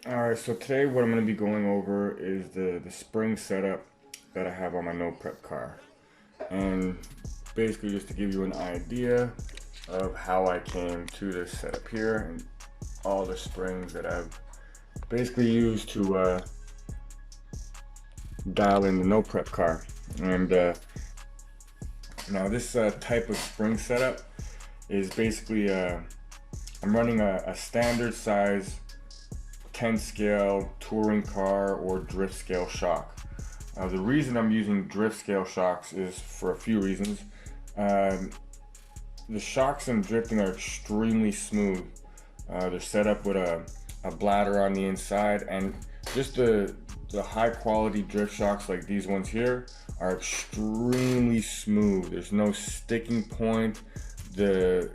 Alright, so today what I'm going to be going over is the spring setup that I have on my no prep car. And basically just to give you an idea of how I came to this setup here and all the springs that I've basically used to dial in the no prep car. And now this type of spring setup is basically, I'm running a standard size 10 scale touring car or drift scale shock. The reason I'm using drift scale shocks is for a few reasons. The shocks in drifting are extremely smooth. They're set up with a bladder on the inside, and just the high quality drift shocks like these ones here are extremely smooth. There's no sticking point. The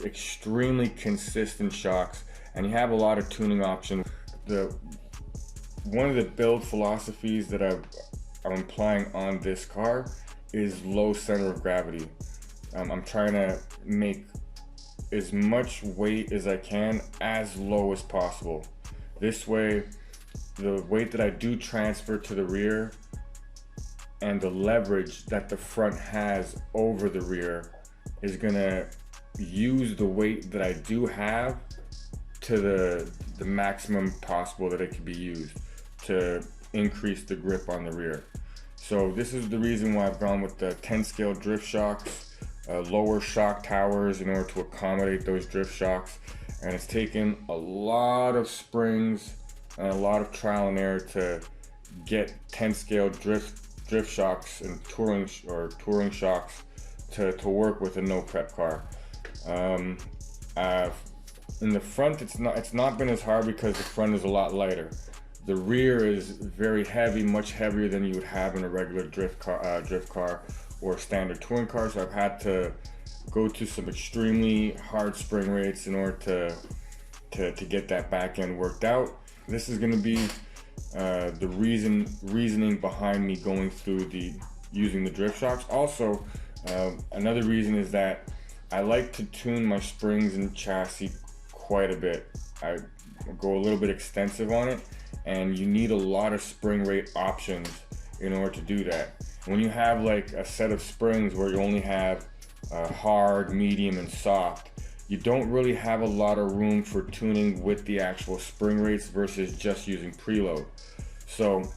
extremely consistent shocks, and you have a lot of tuning options. One of the build philosophies that I'm applying on this car is low center of gravity. I'm trying to make as much weight as I can as low as possible. This way, the weight that I do transfer to the rear and the leverage that the front has over the rear is gonna use the weight that I do have to the maximum possible that it can be used to increase the grip on the rear. So this is the reason why I've gone with the 10 scale drift shocks, lower shock towers in order to accommodate those drift shocks. And it's taken a lot of springs and a lot of trial and error to get 10 scale drift shocks and touring shocks to work with a no prep car. In the front, it's not been as hard because the front is a lot lighter. The rear is very heavy, much heavier than you would have in a regular drift car or standard touring car. So I've had to go to some extremely hard spring rates in order to get that back end worked out. This is going to be the reasoning behind me going through using the drift shocks. Also, another reason is that I like to tune my springs and chassis quite a bit. I go a little bit extensive on it, and you need a lot of spring rate options in order to do that. When you have like a set of springs where you only have hard, medium, and soft, you don't really have a lot of room for tuning with the actual spring rates versus just using preload. So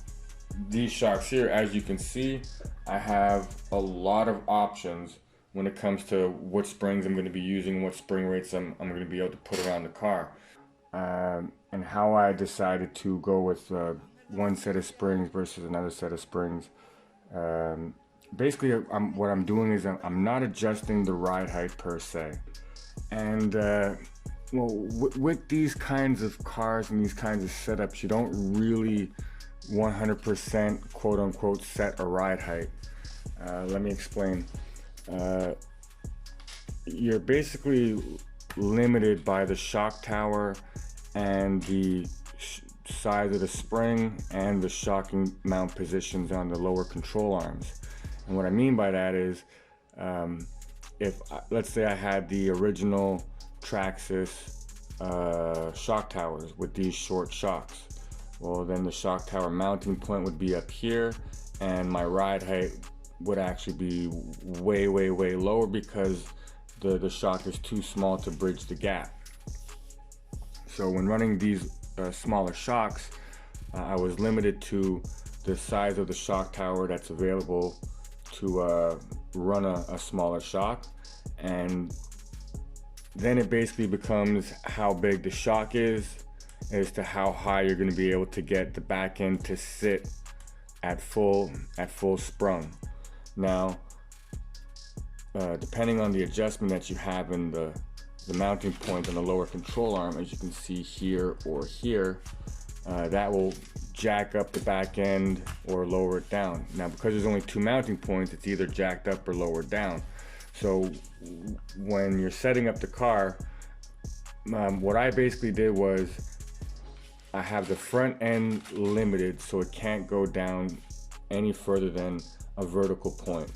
these shocks here, as you can see, I have a lot of options when it comes to what springs I'm going to be using, what spring rates I'm going to be able to put around the car. And how I decided to go with one set of springs versus another set of springs. Basically, what I'm doing is I'm not adjusting the ride height per se. And with these kinds of cars and these kinds of setups, you don't really 100% quote unquote set a ride height. Let me explain. You're basically limited by the shock tower and the size of the spring and the shocking mount positions on the lower control arms. And what I mean by that is, if let's say I had the original Traxxas shock towers with these short shocks, well then the shock tower mounting point would be up here, and my ride height would actually be way lower because the shock is too small to bridge the gap. So when running these smaller shocks, I was limited to the size of the shock tower that's available to run a smaller shock, and then it basically becomes how big the shock is as to how high you're going to be able to get the back end to sit at full sprung. Now, depending on the adjustment that you have in the mounting point on the lower control arm, as you can see here or here, that will jack up the back end or lower it down. Now, because there's only two mounting points, it's either jacked up or lowered down. So when you're setting up the car, what I basically did was I have the front end limited so it can't go down any further than a vertical point.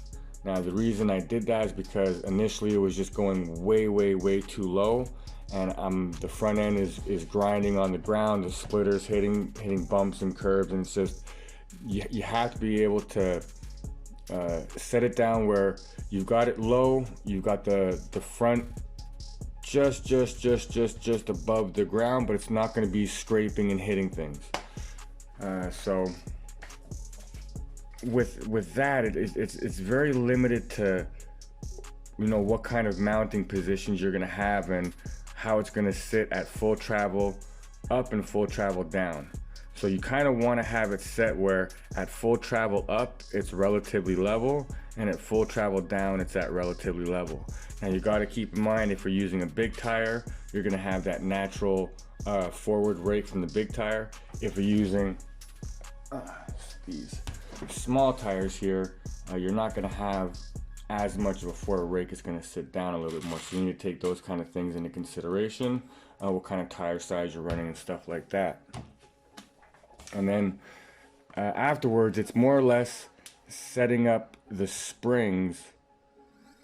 Now the reason I did that is because initially it was just going way too low, and the front end is grinding on the ground, the splitter's hitting bumps and curbs, and it's just, you have to be able to set it down where you've got it low, you've got the front just above the ground, but it's not going to be scraping and hitting things. So with that, it's very limited to, you know, what kind of mounting positions you're going to have and how it's going to sit at full travel up and full travel down. So you kind of want to have it set where at full travel up it's relatively level, and at full travel down it's at relatively level. Now you got to keep in mind, if you're using a big tire, you're going to have that natural forward rake from the big tire. If you're using these small tires here, you're not going to have as much of a forward rake. It's going to sit down a little bit more, so you need to take those kind of things into consideration, what kind of tire size you're running and stuff like that. And then afterwards, it's more or less setting up the springs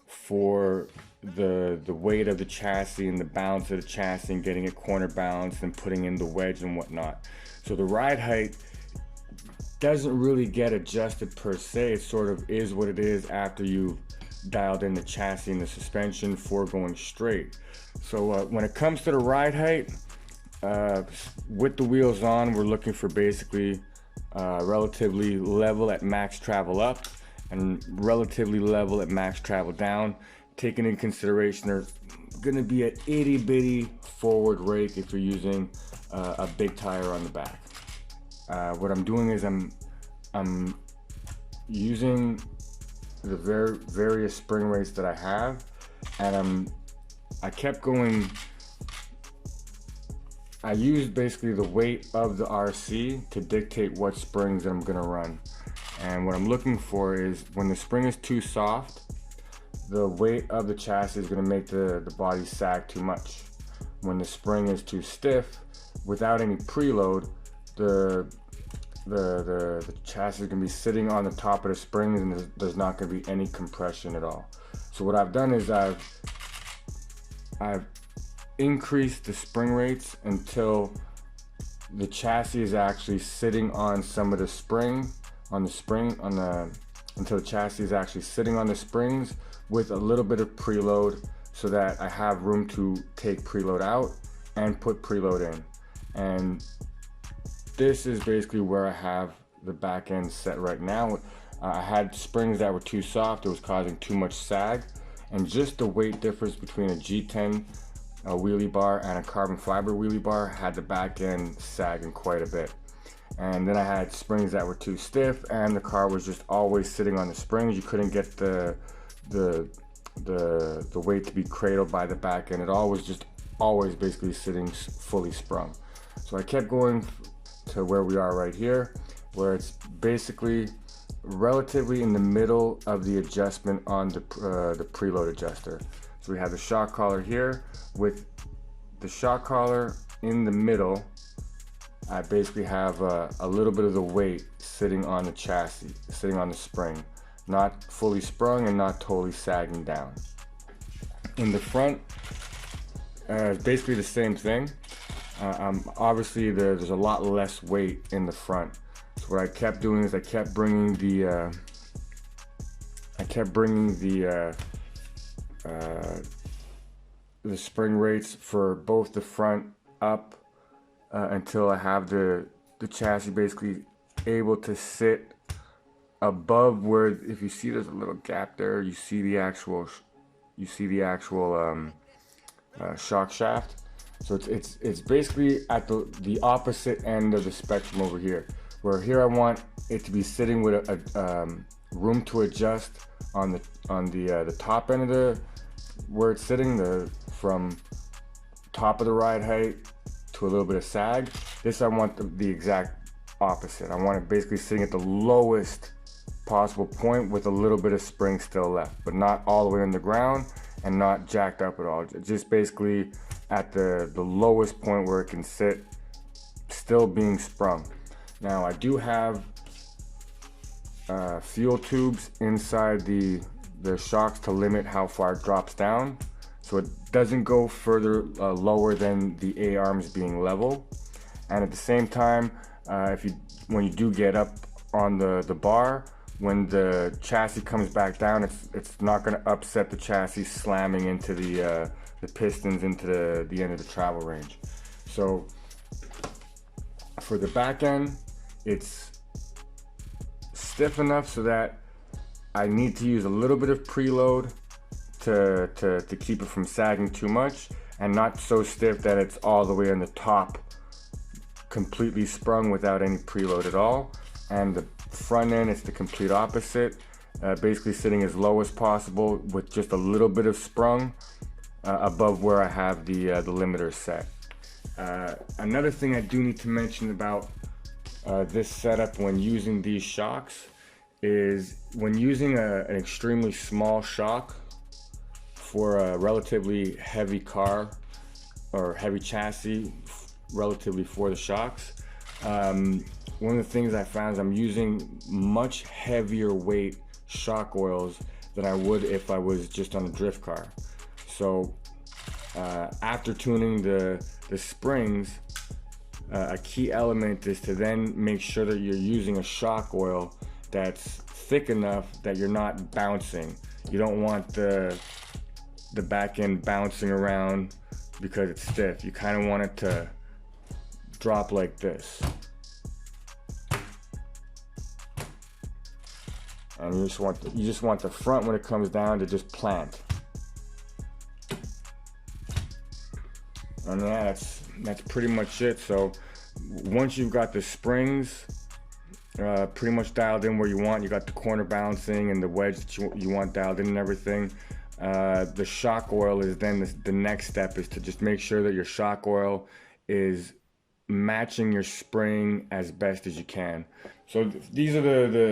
for the weight of the chassis and the balance of the chassis, and getting it corner balanced and putting in the wedge and whatnot. So the ride height doesn't really get adjusted per se. It sort of is what it is after you've dialed in the chassis and the suspension for going straight. So when it comes to the ride height, with the wheels on, we're looking for basically relatively level at max travel up and relatively level at max travel down. Taking in consideration, there's going to be an itty bitty forward rake if you're using a big tire on the back. What I'm doing is I'm using the various spring rates that I have, and I kept going. I used basically the weight of the RC to dictate what springs that I'm gonna run. And what I'm looking for is, when the spring is too soft, the weight of the chassis is gonna make the body sag too much. When the spring is too stiff, without any preload, the chassis is gonna be sitting on the top of the springs, and there's not gonna be any compression at all. So what I've done is I've increased the spring rates until the chassis is actually sitting on some of the until the chassis is actually sitting on the springs with a little bit of preload, so that I have room to take preload out and put preload in. And this is basically where I have the back end set right now. I had springs that were too soft, it was causing too much sag, and just the weight difference between a G10 wheelie bar and a carbon fiber wheelie bar had the back end sagging quite a bit. And then I had springs that were too stiff, and the car was just always sitting on the springs. You couldn't get the weight to be cradled by the back end. It all was just always basically sitting fully sprung. So I kept going to where we are right here, where it's basically relatively in the middle of the adjustment on the preload adjuster. So we have the shock collar here. With the shock collar in the middle, I basically have a little bit of the weight sitting on the chassis, sitting on the spring, not fully sprung and not totally sagging down. In the front, it's basically the same thing. Obviously there's a lot less weight in the front. So what I kept doing is I kept bringing the spring rates for both the front up until I have the chassis basically able to sit above where, if you see there's a little gap there, you see the actual shock shaft. So it's basically at the opposite end of the spectrum over here, where here I want it to be sitting with a room to adjust on the top end of the, where it's sitting, from top of the ride height to a little bit of sag. This I want the exact opposite. I want it basically sitting at the lowest possible point with a little bit of spring still left, but not all the way on the ground and not jacked up at all. Just basically at the lowest point where it can sit, still being sprung. Now I do have fuel tubes inside the the shocks to limit how far it drops down, so it doesn't go further lower than the A-arms being level. And at the same time, when you do get up on the bar, when the chassis comes back down, it's not going to upset the chassis, slamming into the pistons into the end of the travel range. So for the back end, it's stiff enough so that I need to use a little bit of preload to keep it from sagging too much, and not so stiff that it's all the way on the top, completely sprung without any preload at all. And the front end, it's the complete opposite, basically sitting as low as possible with just a little bit of sprung above where I have the limiter set. Another thing I do need to mention about this setup when using these shocks is when using an extremely small shock for a relatively heavy car or heavy chassis relatively for the shocks. One of the things I found is I'm using much heavier weight shock oils than I would if I was just on a drift car. So after tuning the springs, a key element is to then make sure that you're using a shock oil that's thick enough that you're not bouncing. You don't want the back end bouncing around because it's stiff. You kind of want it to drop like this. And you just want the front, when it comes down, to just plant. And that's pretty much it. So once you've got the springs pretty much dialed in where you want, you got the corner balancing and the wedge that you want dialed in and everything, the shock oil is then the next step, is to just make sure that your shock oil is matching your spring as best as you can. So these are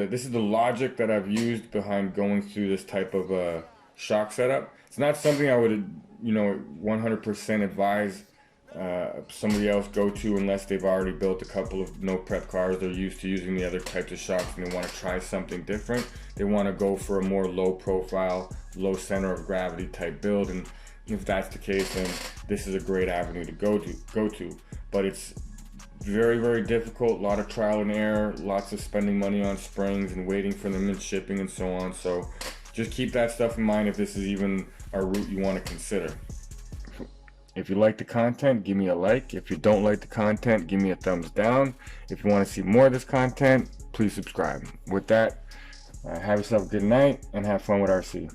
this is the logic that I've used behind going through this type of shock setup. It's not something I would 100% advise somebody else go to unless they've already built a couple of no prep cars. They're used to using the other types of shocks and they want to try something different. They want to go for a more low profile, low center of gravity type build, and if that's the case, then this is a great avenue to go to. But it's very, very difficult, a lot of trial and error, lots of spending money on springs and waiting for them and shipping and so on. So just keep that stuff in mind if this is even a route you want to consider. If you like the content, give me a like. If you don't like the content, give me a thumbs down. If you want to see more of this content, please subscribe. With that, have yourself a good night and have fun with RC.